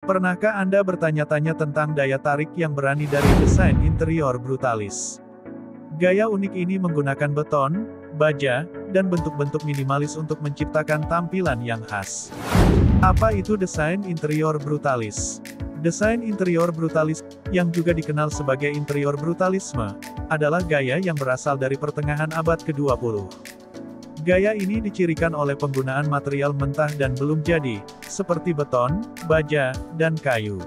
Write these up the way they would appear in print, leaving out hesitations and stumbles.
Pernahkah Anda bertanya-tanya tentang daya tarik yang berani dari desain interior brutalis? Gaya unik ini menggunakan beton, baja, dan bentuk-bentuk minimalis untuk menciptakan tampilan yang khas. Apa itu desain interior brutalis? Desain interior brutalis, yang juga dikenal sebagai interior brutalisme, adalah gaya yang berasal dari pertengahan abad ke-20. Gaya ini dicirikan oleh penggunaan material mentah dan belum jadi, seperti beton, baja, dan kayu.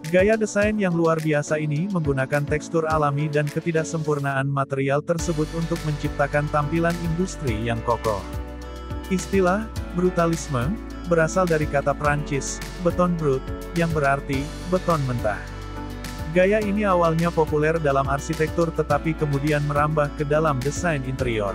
Gaya desain yang luar biasa ini menggunakan tekstur alami dan ketidaksempurnaan material tersebut untuk menciptakan tampilan industri yang kokoh. Istilah brutalisme berasal dari kata Prancis, beton brut, yang berarti beton mentah. Gaya ini awalnya populer dalam arsitektur tetapi kemudian merambah ke dalam desain interior.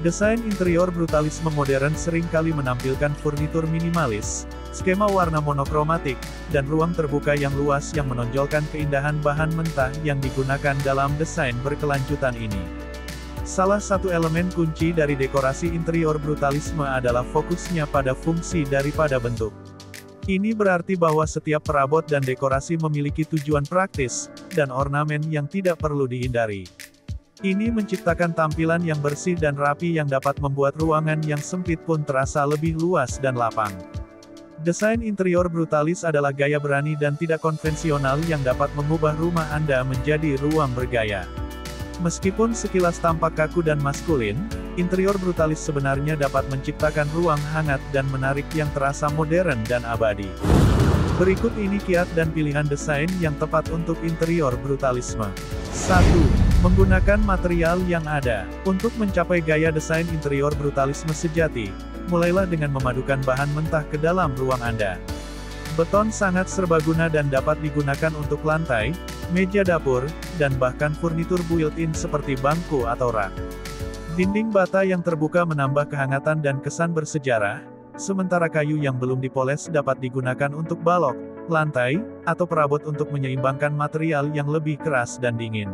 Desain interior brutalisme modern seringkali menampilkan furnitur minimalis, skema warna monokromatik, dan ruang terbuka yang luas yang menonjolkan keindahan bahan mentah yang digunakan dalam desain berkelanjutan ini. Salah satu elemen kunci dari dekorasi interior brutalisme adalah fokusnya pada fungsi daripada bentuk. Ini berarti bahwa setiap perabot dan dekorasi memiliki tujuan praktis, dan ornamen yang tidak perlu dihindari. Ini menciptakan tampilan yang bersih dan rapi yang dapat membuat ruangan yang sempit pun terasa lebih luas dan lapang. Desain interior brutalis adalah gaya berani dan tidak konvensional yang dapat mengubah rumah Anda menjadi ruang bergaya. Meskipun sekilas tampak kaku dan maskulin, interior brutalis sebenarnya dapat menciptakan ruang hangat dan menarik yang terasa modern dan abadi. Berikut ini kiat dan pilihan desain yang tepat untuk interior brutalisme. 1. Menggunakan material yang ada. Untuk mencapai gaya desain interior brutalisme sejati, mulailah dengan memadukan bahan mentah ke dalam ruang Anda. Beton sangat serbaguna dan dapat digunakan untuk lantai, meja dapur, dan bahkan furnitur built-in seperti bangku atau rak. Dinding bata yang terbuka menambah kehangatan dan kesan bersejarah, sementara kayu yang belum dipoles dapat digunakan untuk balok, lantai, atau perabot untuk menyeimbangkan material yang lebih keras dan dingin.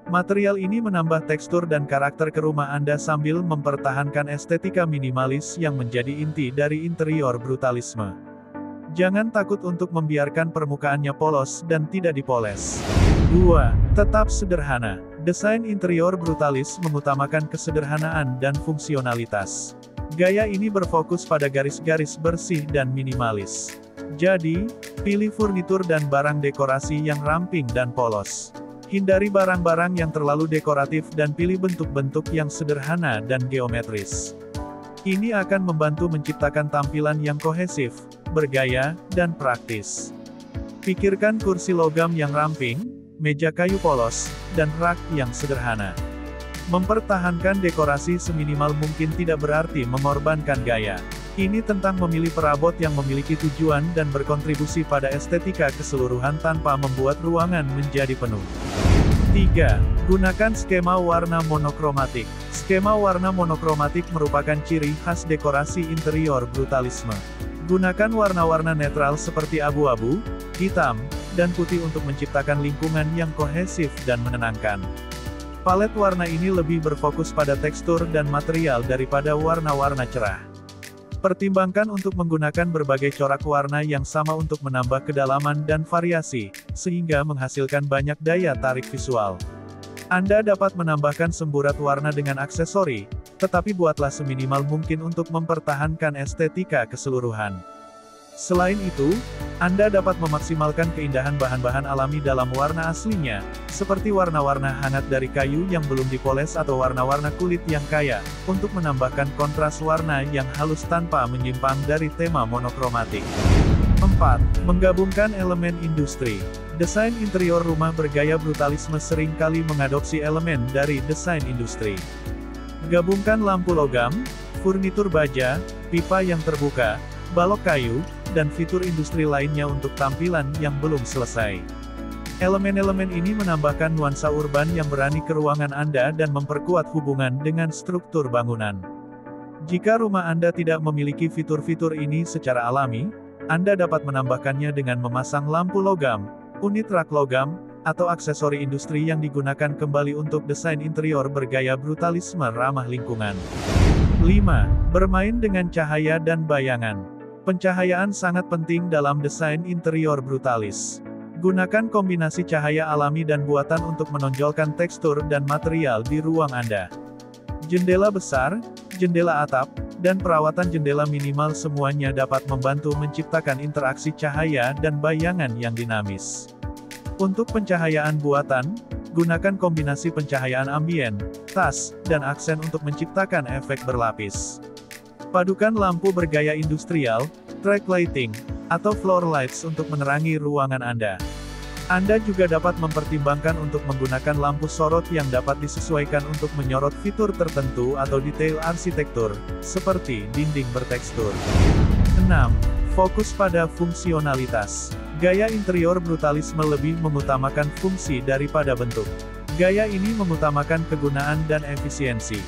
Material ini menambah tekstur dan karakter ke rumah Anda sambil mempertahankan estetika minimalis yang menjadi inti dari interior brutalisme. Jangan takut untuk membiarkan permukaannya polos dan tidak dipoles. 2. Tetap sederhana. Desain interior brutalis mengutamakan kesederhanaan dan fungsionalitas. Gaya ini berfokus pada garis-garis bersih dan minimalis. Jadi, pilih furnitur dan barang dekorasi yang ramping dan polos. Hindari barang-barang yang terlalu dekoratif dan pilih bentuk-bentuk yang sederhana dan geometris. Ini akan membantu menciptakan tampilan yang kohesif, bergaya, dan praktis. Pikirkan kursi logam yang ramping, meja kayu polos, dan rak yang sederhana. Mempertahankan dekorasi seminimal mungkin tidak berarti mengorbankan gaya. Ini tentang memilih perabot yang memiliki tujuan dan berkontribusi pada estetika keseluruhan tanpa membuat ruangan menjadi penuh. 3. Gunakan skema warna monokromatik. Skema warna monokromatik merupakan ciri khas dekorasi interior brutalisme. Gunakan warna-warna netral seperti abu-abu, hitam, dan putih untuk menciptakan lingkungan yang kohesif dan menenangkan. Palet warna ini lebih berfokus pada tekstur dan material daripada warna-warna cerah. Pertimbangkan untuk menggunakan berbagai corak warna yang sama untuk menambah kedalaman dan variasi, sehingga menghasilkan banyak daya tarik visual. Anda dapat menambahkan semburat warna dengan aksesori, tetapi buatlah seminimal mungkin untuk mempertahankan estetika keseluruhan. Selain itu, Anda dapat memaksimalkan keindahan bahan-bahan alami dalam warna aslinya, seperti warna-warna hangat dari kayu yang belum dipoles atau warna-warna kulit yang kaya, untuk menambahkan kontras warna yang halus tanpa menyimpang dari tema monokromatik. 4. Menggabungkan elemen industri. Desain interior rumah bergaya brutalisme seringkali mengadopsi elemen dari desain industri. Gabungkan lampu logam, furnitur baja, pipa yang terbuka, balok kayu, dan fitur industri lainnya untuk tampilan yang belum selesai. Elemen-elemen ini menambahkan nuansa urban yang berani ke ruangan Anda dan memperkuat hubungan dengan struktur bangunan. Jika rumah Anda tidak memiliki fitur-fitur ini secara alami, Anda dapat menambahkannya dengan memasang lampu logam, unit rak logam, atau aksesori industri yang digunakan kembali untuk desain interior bergaya brutalisme ramah lingkungan. 5. Bermain dengan cahaya dan bayangan. Pencahayaan sangat penting dalam desain interior brutalis. Gunakan kombinasi cahaya alami dan buatan untuk menonjolkan tekstur dan material di ruang Anda. Jendela besar, jendela atap, dan perawatan jendela minimal semuanya dapat membantu menciptakan interaksi cahaya dan bayangan yang dinamis. Untuk pencahayaan buatan, gunakan kombinasi pencahayaan ambien, tas, dan aksen untuk menciptakan efek berlapis. Padukan lampu bergaya industrial, track lighting, atau floor lights untuk menerangi ruangan Anda. Anda juga dapat mempertimbangkan untuk menggunakan lampu sorot yang dapat disesuaikan untuk menyorot fitur tertentu atau detail arsitektur, seperti dinding bertekstur. 6. Fokus pada fungsionalitas. Gaya interior brutalisme lebih mengutamakan fungsi daripada bentuk. Gaya ini mengutamakan kegunaan dan efisiensi.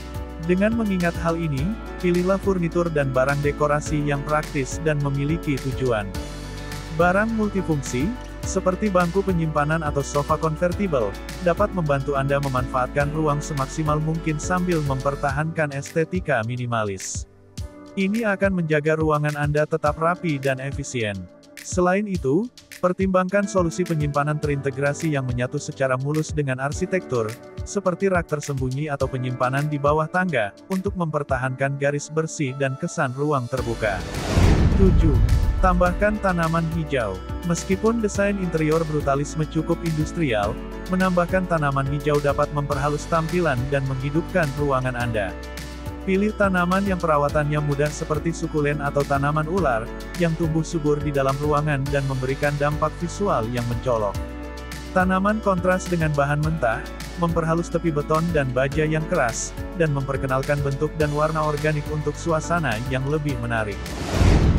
Dengan mengingat hal ini, pilihlah furnitur dan barang dekorasi yang praktis dan memiliki tujuan. Barang multifungsi, seperti bangku penyimpanan atau sofa konvertibel, dapat membantu Anda memanfaatkan ruang semaksimal mungkin sambil mempertahankan estetika minimalis. Ini akan menjaga ruangan Anda tetap rapi dan efisien. Selain itu, pertimbangkan solusi penyimpanan terintegrasi yang menyatu secara mulus dengan arsitektur, seperti rak tersembunyi atau penyimpanan di bawah tangga, untuk mempertahankan garis bersih dan kesan ruang terbuka. 7. Tambahkan tanaman hijau. Meskipun desain interior brutalisme cukup industrial, menambahkan tanaman hijau dapat memperhalus tampilan dan menghidupkan ruangan Anda. Pilih tanaman yang perawatannya mudah seperti sukulen atau tanaman ular, yang tumbuh subur di dalam ruangan dan memberikan dampak visual yang mencolok. Tanaman kontras dengan bahan mentah, memperhalus tepi beton dan baja yang keras, dan memperkenalkan bentuk dan warna organik untuk suasana yang lebih menarik.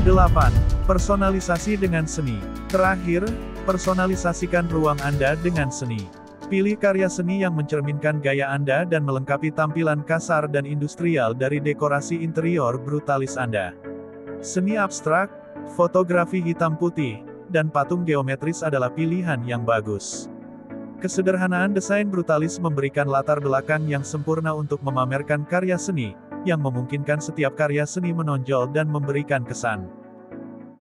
8. Personalisasi dengan seni. Terakhir, personalisasikan ruang Anda dengan seni. Pilih karya seni yang mencerminkan gaya Anda dan melengkapi tampilan kasar dan industrial dari dekorasi interior brutalis Anda. Seni abstrak, fotografi hitam putih, dan patung geometris adalah pilihan yang bagus. Kesederhanaan desain brutalis memberikan latar belakang yang sempurna untuk memamerkan karya seni, yang memungkinkan setiap karya seni menonjol dan memberikan kesan